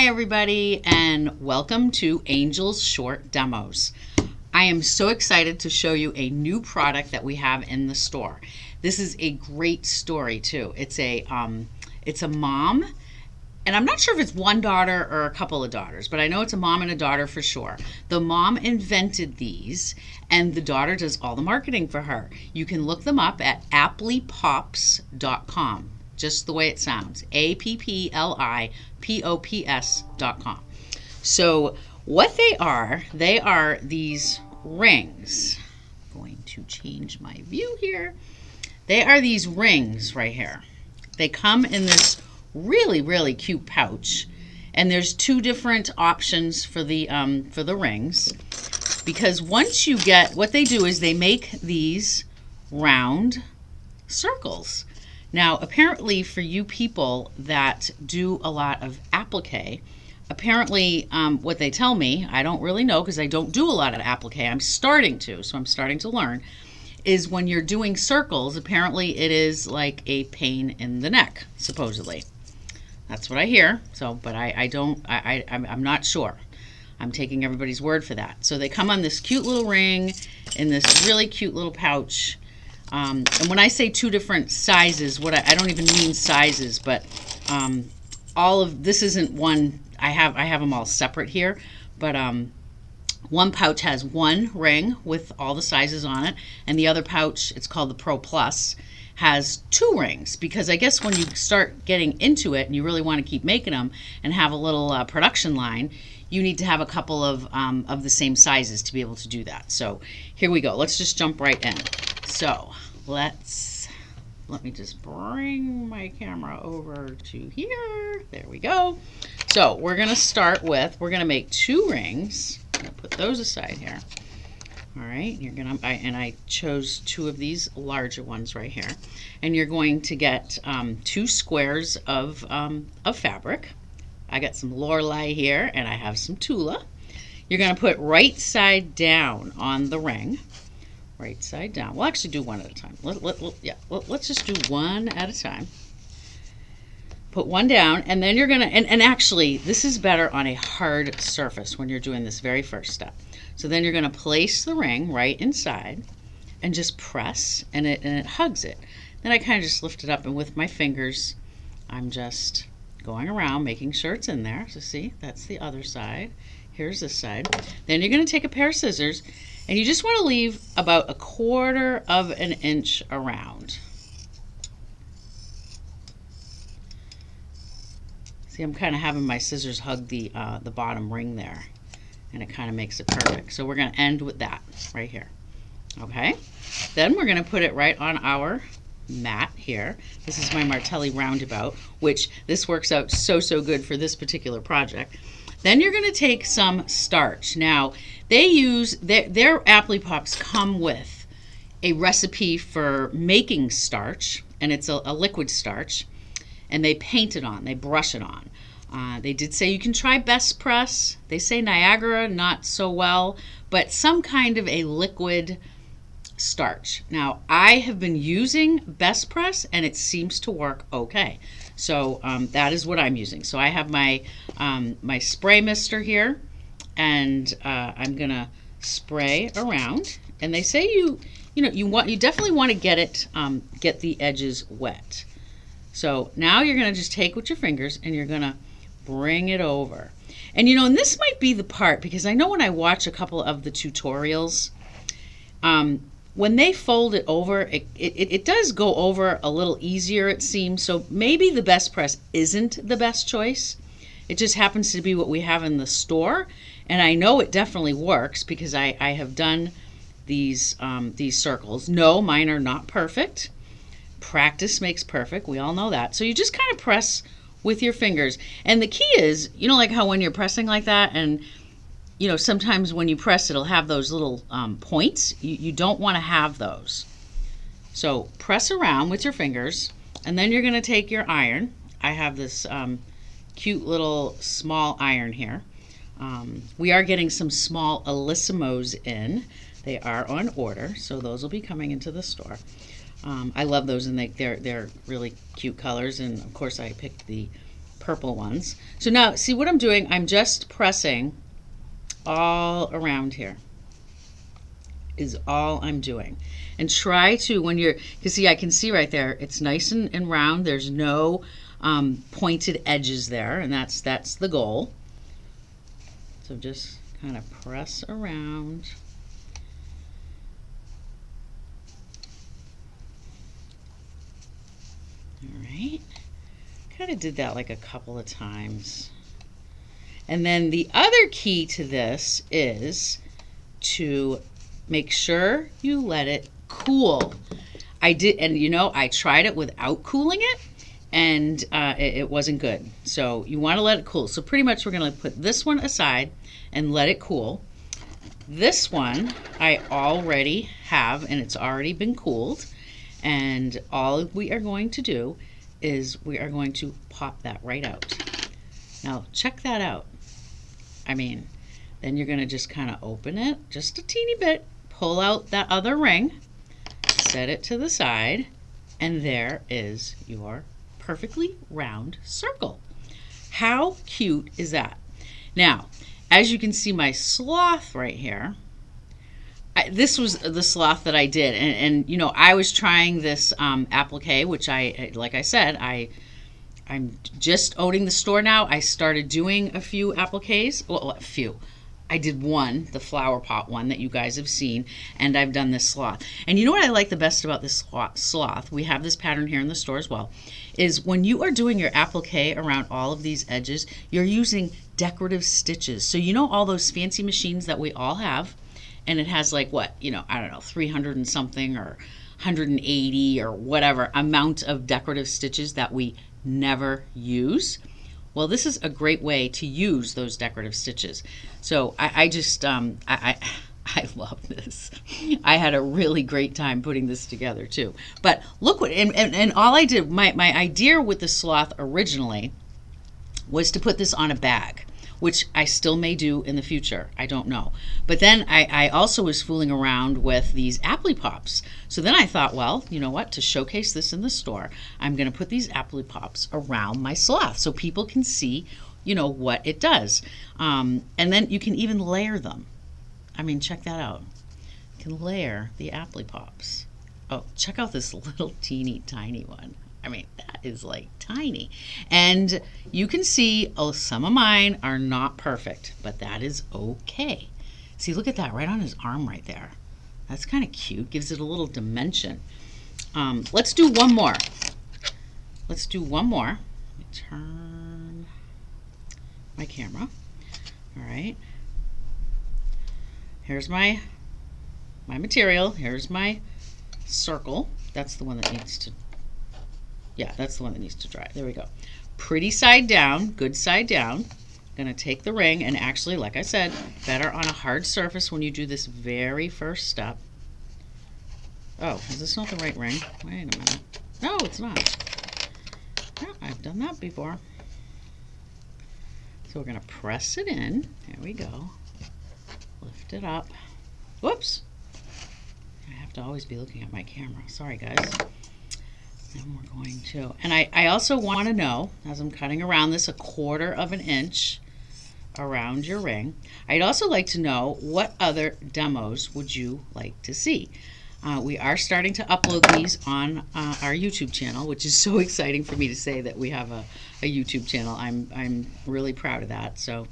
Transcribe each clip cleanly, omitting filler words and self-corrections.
Hi everybody, and welcome to Angel's Short Demos. I am so excited to show you a new product that we have in the store. This is a great story too. It's a mom, and I'm not sure if it's one daughter or a couple of daughters, but I know it's a mom and a daughter for sure. The mom invented these, and the daughter does all the marketing for her. You can look them up at applipops.com. Just the way it sounds, applipops.com. So what they are these rings. I'm going to change my view here. They are these rings right here. They come in this really, really cute pouch, and there's two different options for the rings, because once you get, what they do is they make these round circles. Now, apparently for you people that do a lot of applique, apparently what they tell me, I don't really know because I don't do a lot of applique, I'm starting to learn, is when you're doing circles, apparently it is like a pain in the neck, supposedly. That's what I hear, so, but I'm not sure. I'm taking everybody's word for that. So they come on this cute little ring in this really cute little pouch. And when I say two different sizes, what I don't even mean sizes, but all of this isn't one. I have them all separate here, but one pouch has one ring with all the sizes on it, and the other pouch, it's called the Pro Plus, has two rings, because I guess when you start getting into it and you really want to keep making them and have a little production line, you need to have a couple of the same sizes to be able to do that. So here we go. Let's just jump right in. So let me just bring my camera over to here. There we go. So we're gonna start with, we're gonna make two rings. I'm gonna put those aside here. All right, I chose two of these larger ones right here. And you're going to get two squares of fabric. I got some Lorelei here, and I have some Tula. You're gonna put right side down on the ring. Right side down. We'll actually do one at a time. Let's just do one at a time. Put one down, and then you're gonna, and actually this is better on a hard surface when you're doing this very first step. So then you're gonna place the ring right inside and just press, and it hugs it. Then I kind of just lift it up, and with my fingers I'm just going around making sure it's in there. So see, that's the other side. Here's this side. Then you're gonna take a pair of scissors, and you just want to leave about 1/4 of an inch around. See, I'm kind of having my scissors hug the bottom ring there, and it kind of makes it perfect. So we're going to end with that right here. Okay. Then we're going to put it right on our mat here. This is my Martelli roundabout, which this works out so good for this particular project. Then you're going to take some starch. Now, they use, their Applipops come with a recipe for making starch, and it's a liquid starch, and they paint it on, they brush it on. They did say you can try Best Press. They say Niagara, not so well, but some kind of a liquid starch. Now, I have been using Best Press, and it seems to work okay. So that is what I'm using. So I have my my spray mister here, and I'm gonna spray around. And they say you definitely want to get the edges wet. So now you're gonna just take with your fingers and you're gonna bring it over. And and this might be the part, because I know when I watch a couple of the tutorials, when they fold it over, it does go over a little easier, it seems. So maybe the Best Press isn't the best choice. It just happens to be what we have in the store, and I know it definitely works because I have done these circles. No, mine are not perfect. Practice makes perfect. We all know that. So you just kind of press with your fingers, and the key is, like how when you're pressing like that, and sometimes when you press, it'll have those little points. You don't want to have those. So press around with your fingers, and then you're going to take your iron. I have this cute little small iron here. We are getting some small Elissimos in. They are on order, so those will be coming into the store. I love those, and they're really cute colors, and of course I picked the purple ones. So now, see what I'm doing? I'm just pressing all around here is all I'm doing. And try to, when you're, because see, I can see right there, it's nice and round. There's no pointed edges there, and that's the goal. So just kind of press around. All right. Kind of did that like a couple of times. And then the other key to this is to make sure you let it cool. I did, and you know, I tried it without cooling it, and it wasn't good. So you want to let it cool. So pretty much we're going to put this one aside and let it cool. This one I already have, and it's already been cooled. And all we are going to do is we are going to pop that right out. Now check that out. I mean, then you're going to just kind of open it just a teeny bit, pull out that other ring, set it to the side, and there is your perfectly round circle. How cute is that? Now, as you can see my sloth right here, this was the sloth that I did. And you know, I was trying this applique, which like I said, I'm just owning the store now. I started doing a few appliques. Well, a few. I did one, the flower pot one that you guys have seen, and I've done this sloth. And you know what I like the best about this sloth? We have this pattern here in the store as well, is when you are doing your applique around all of these edges, you're using decorative stitches. So you know all those fancy machines that we all have, and it has like what, you know, I don't know, 300 and something or 180 or whatever amount of decorative stitches that we never use. Well, this is a great way to use those decorative stitches. So I just, I love this. I had a really great time putting this together too. But look what, and all I did, my idea with the sloth originally was to put this on a bag, which I still may do in the future. I don't know. But then I also was fooling around with these Applipops. So then I thought, well, you know what? To showcase this in the store, I'm going to put these Applipops around my sloth so people can see, you know, what it does. And then you can even layer them. I mean, check that out. You can layer the Applipops. Oh, check out this little teeny tiny one. I mean, that is like tiny. And you can see, oh, some of mine are not perfect, but that is okay. See, look at that right on his arm right there. That's kind of cute. Gives it a little dimension. Let's do one more. Let's do one more. Let me turn my camera. All right. Here's my material. Here's my circle. That's the one that needs to, yeah, that's the one that needs to dry. There we go. Pretty side down, good side down. Gonna take the ring, and actually, like I said, better on a hard surface when you do this very first step. Oh, is this not the right ring? Wait a minute. No, it's not. Oh, I've done that before. So we're gonna press it in. There we go. Lift it up. Whoops. I have to always be looking at my camera. Sorry, guys. Then we're going to, and I also want to know, as I'm cutting around this 1/4 of an inch around your ring, I'd also like to know what other demos would you like to see. We are starting to upload these on our YouTube channel, which is so exciting for me to say that we have a YouTube channel. I'm really proud of that. So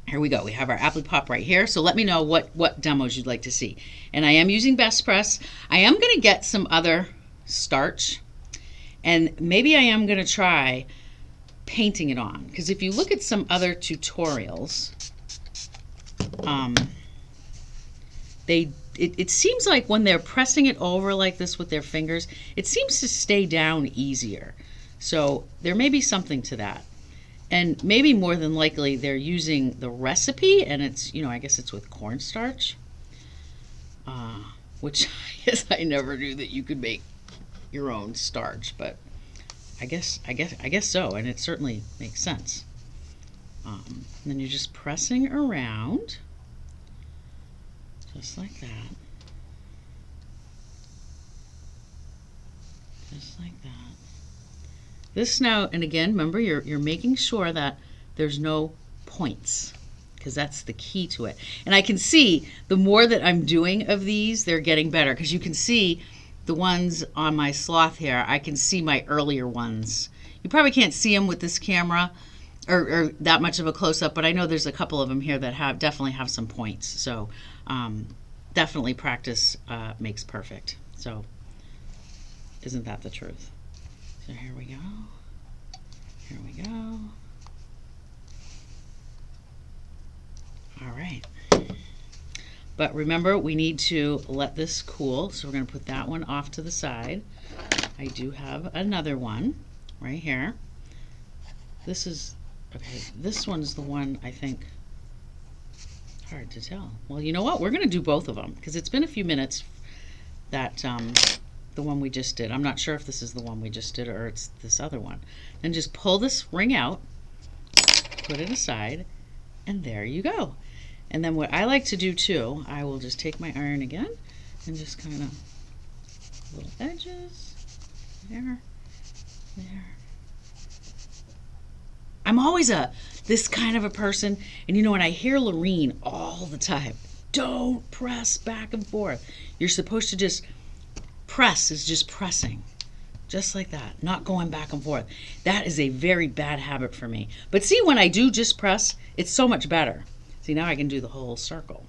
here we go. We have our Applepop right here. So let me know what demos you'd like to see. And I am using Best Press. I am going to get some other starch, and maybe I am going to try painting it on, because if you look at some other tutorials, it seems like when they're pressing it over like this with their fingers, it seems to stay down easier. So there may be something to that, and maybe more than likely they're using the recipe, and it's, you know, I guess it's with cornstarch, which I guess I never knew that you could make your own starch, but I guess so, and it certainly makes sense. And then you're just pressing around, just like that, just like that. This now, and again, remember you're making sure that there's no points, because that's the key to it. And I can see the more that I'm doing of these, they're getting better, because you can see the ones on my sloth hair. I can see my earlier ones. You probably can't see them with this camera or that much of a close-up, but I know there's a couple of them here that definitely have some points. So definitely practice makes perfect. So isn't that the truth? So here we go. Here we go. All right. But remember, we need to let this cool. So we're going to put that one off to the side. I do have another one right here. This is, okay, this one's the one I think, hard to tell. Well, you know what? We're going to do both of them because it's been a few minutes that the one we just did. I'm not sure if this is the one we just did or it's this other one. And just pull this ring out, put it aside, and there you go. And then what I like to do too, I will just take my iron again and just kind of little edges, there. I'm always this kind of a person, and you know, when I hear Lorene all the time, don't press back and forth. You're supposed to just press is just pressing, just like that, not going back and forth. That is a very bad habit for me. But see, when I do just press, it's so much better. See, now I can do the whole circle.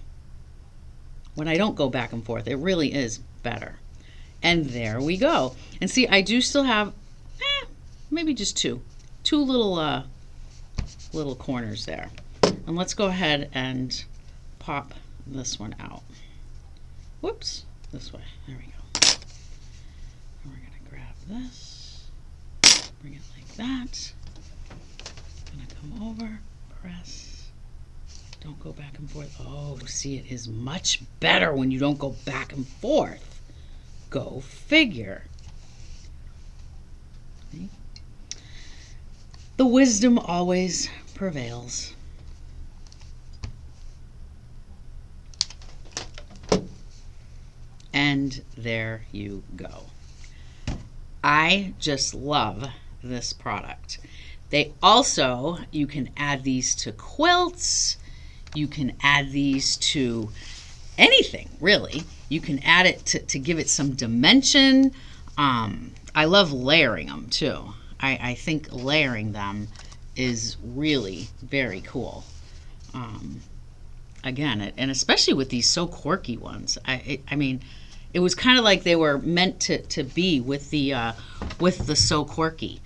When I don't go back and forth, it really is better. And there we go. And see, I do still have maybe just two little corners there. And let's go ahead and pop this one out. Whoops, this way. There we go. And we're gonna grab this, bring it like that. Gonna come over, press. Don't go back and forth. Oh, see, it is much better when you don't go back and forth. Go figure. See? The wisdom always prevails. And there you go. I just love this product. They also, you can add these to quilts. You can add these to anything, really. You can add it to give it some dimension. I love layering them, too. I think layering them is really very cool. Again, and especially with these so quirky ones. I mean, it was kind of like they were meant to be with the so quirky.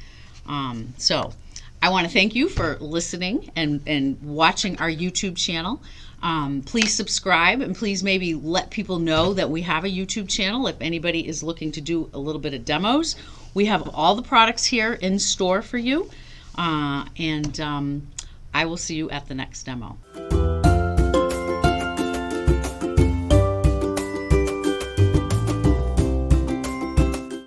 So I want to thank you for listening and watching our YouTube channel. Please subscribe and please maybe let people know that we have a YouTube channel if anybody is looking to do a little bit of demos. We have all the products here in store for you, and I will see you at the next demo.